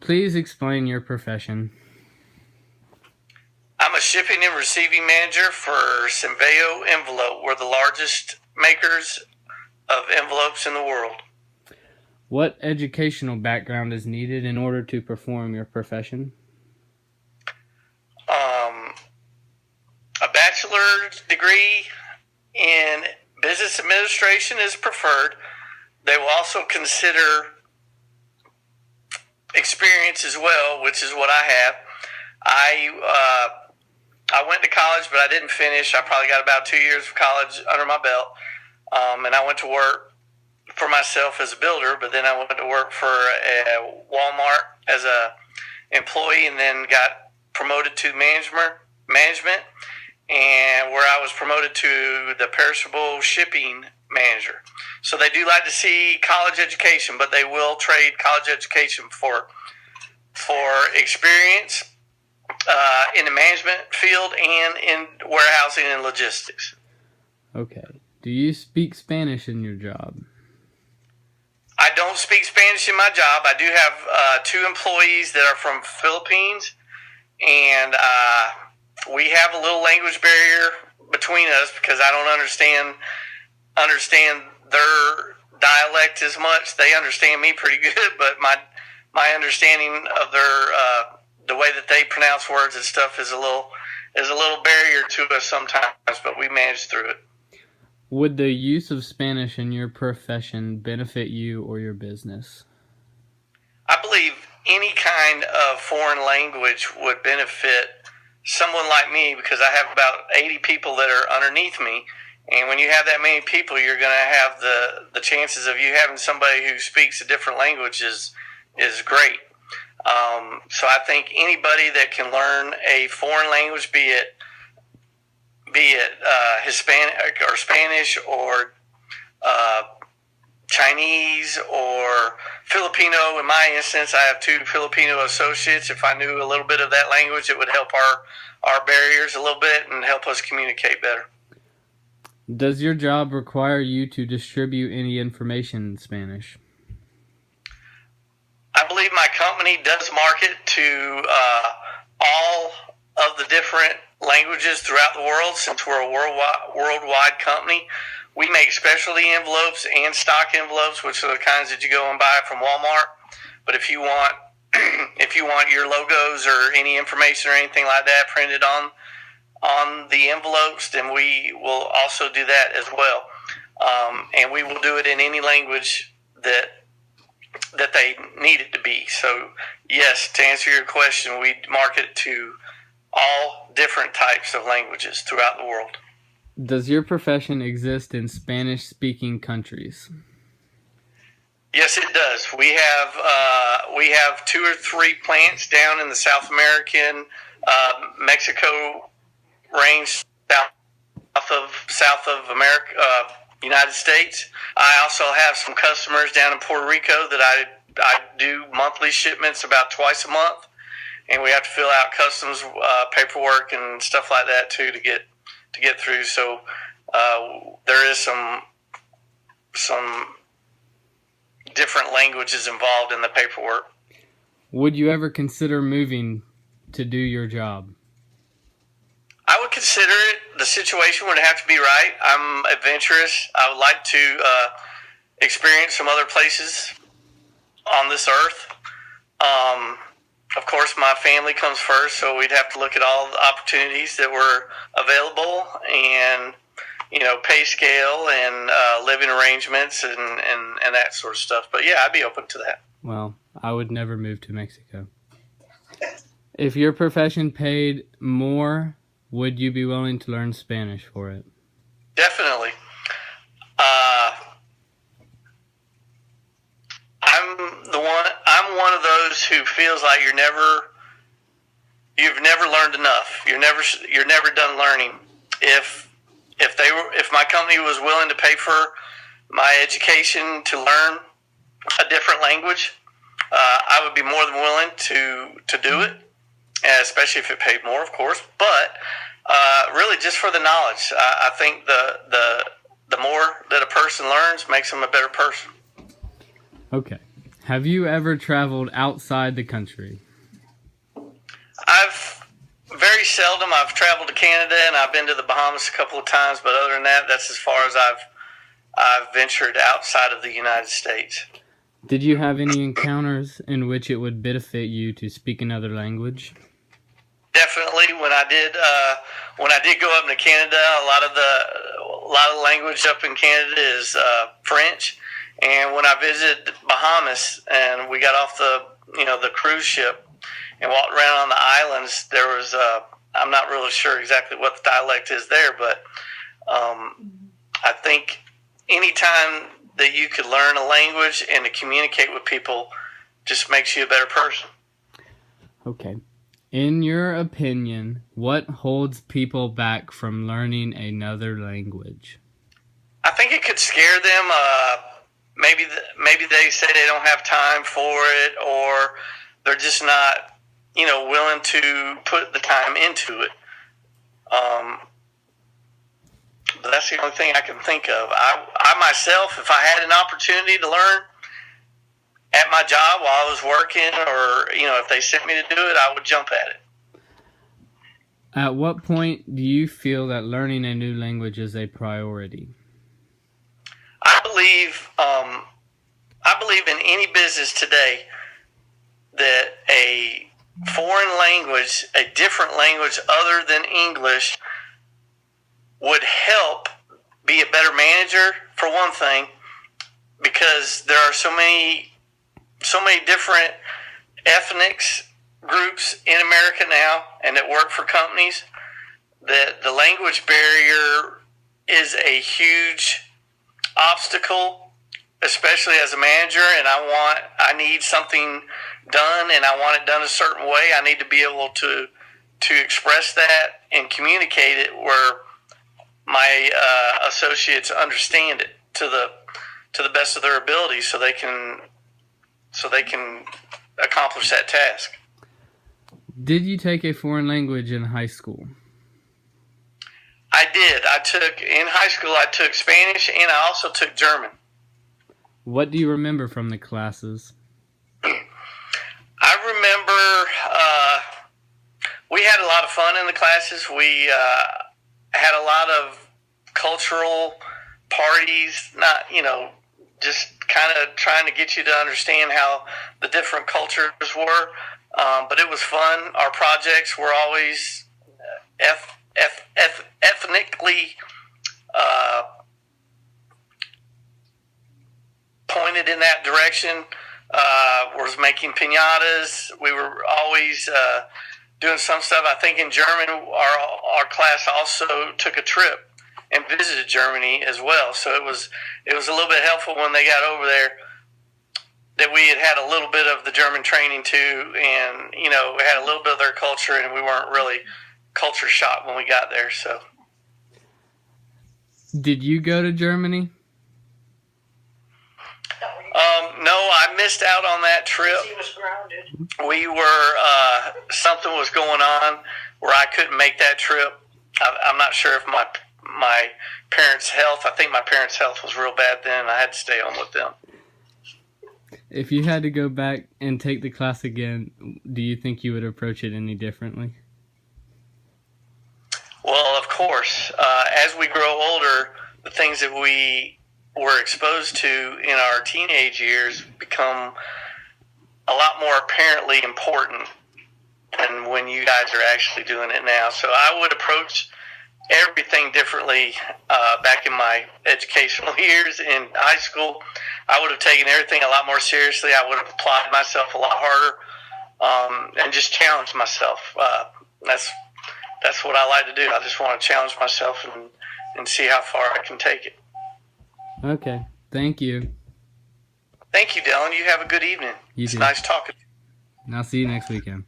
Please explain your profession. I'm a shipping and receiving manager for Symveo Envelope. We're the largest makers of envelopes in the world. What educational background is needed in order to perform your profession? A bachelor's degree in business administration is preferred. They will also consider experience as well, which is what I have. I went to college, but I didn't finish. I probably got about 2 years of college under my belt, and I went to work for myself as a builder. But then I went to work for Walmart as a employee, and then got promoted to management, and where I was promoted to the perishable shipping manager. So they do like to see college education, but they will trade college education for experience in the management field and in warehousing and logistics. Okay. Do you speak Spanish in your job? I don't speak Spanish in my job. I do have 2 employees that are from Philippines, and we have a little language barrier between us because I don't understand their dialect as much. They understand me pretty good, but my understanding of their the way that they pronounce words and stuff is a little barrier to us sometimes, but we manage through it. Would the use of Spanish in your profession benefit you or your business? I believe any kind of foreign language would benefit someone like me because I have about 80 people that are underneath me. And when you have that many people, you're going to have the chances of you having somebody who speaks a different language is great. So I think anybody that can learn a foreign language, be it Hispanic or Spanish or Chinese or Filipino. In my instance, I have 2 Filipino associates. If I knew a little bit of that language, it would help our barriers a little bit and help us communicate better. Does your job require you to distribute any information in Spanish? I believe my company does market to all of the different languages throughout the world. Since we're a worldwide company, we make specialty envelopes and stock envelopes, which are the kinds that you go and buy from Walmart. But if you want your logos or any information or anything like that printed on the envelopes, then we will also do that as well. And we will do it in any language that they need it to be. So, yes, to answer your question, we market it to all different types of languages throughout the world. Does your profession exist in Spanish-speaking countries? Yes, it does. We have 2 or 3 plants down in the South American, Mexico range, south of America, United States. I also have some customers down in Puerto Rico that I do monthly shipments about twice a month, and we have to fill out customs paperwork and stuff like that too to get through. So there is some different languages involved in the paperwork. Would you ever consider moving to do your job? I would consider it. The situation would have to be right. I'm adventurous. I would like to experience some other places on this earth. Of course, my family comes first, so we'd have to look at all the opportunities that were available and, pay scale and living arrangements and that sort of stuff. But, yeah, I'd be open to that. Well, I would never move to Mexico. If your profession paid more, would you be willing to learn Spanish for it? Definitely. I'm one of those who feels like you've never learned enough. You're never done learning. If my company was willing to pay for my education to learn a different language, I would be more than willing to do it, especially if it paid more, of course. But really, just for the knowledge, I think the more that a person learns makes them a better person. Okay. Have you ever traveled outside the country? Very seldom. I've traveled to Canada and I've been to the Bahamas a couple of times, but other than that, that's as far as I've ventured outside of the United States. Did you have any encounters in which it would benefit you to speak another language? Definitely. When I did go up into Canada, a lot of the language up in Canada is French. And when I visited Bahamas and we got off the cruise ship and walked around on the islands, there was I'm not really sure exactly what the dialect is there, but I think anytime that you could learn a language and to communicate with people just makes you a better person. Okay. In your opinion, what holds people back from learning another language? I think it could scare them. Maybe they say they don't have time for it, or they're just not, willing to put the time into it. But that's the only thing I can think of. I myself, if I had an opportunity to learn at my job while I was working, or if they sent me to do it, I would jump at it. At what point do you feel that learning a new language is a priority? I believe in any business today that a foreign language, a different language other than English, would help be a better manager, for one thing, because there are so many different ethnics groups in America now and that work for companies that the language barrier is a huge obstacle, especially as a manager, and I need something done and I want it done a certain way. I need to be able to express that and communicate it where my associates understand it to the best of their ability, so they can accomplish that task. Did you take a foreign language in high school? I did. In high school I took Spanish and I also took German. What do you remember from the classes? I remember we had a lot of fun in the classes. We had a lot of cultural parties, not, just kind of trying to get you to understand how the different cultures were. But it was fun. Our projects were always ethnically pointed in that direction. Was making piñatas. We were always doing some stuff. I think in German, our class also took a trip and visited Germany as well. So it was a little bit helpful when they got over there that we had a little bit of the German training too, and we had a little bit of their culture, and we weren't really culture shocked when we got there. So, did you go to Germany? No, I missed out on that trip. He was grounded. We were something was going on where I couldn't make that trip. I'm not sure if my parents' health. I think my parents' health was real bad then. I had to stay home with them. If you had to go back and take the class again, do you think you would approach it any differently? Well, of course. As we grow older, the things that we were exposed to in our teenage years become a lot more apparently important than when you guys are actually doing it now. So I would approach everything differently back in my educational years in high school. I would have taken everything a lot more seriously. I would have applied myself a lot harder and just challenged myself. That's what I like to do. I just want to challenge myself and see how far I can take it. Okay. Thank you. Thank you, Dylan. You have a good evening. You It's too. nice talking to you. And I'll see you next weekend.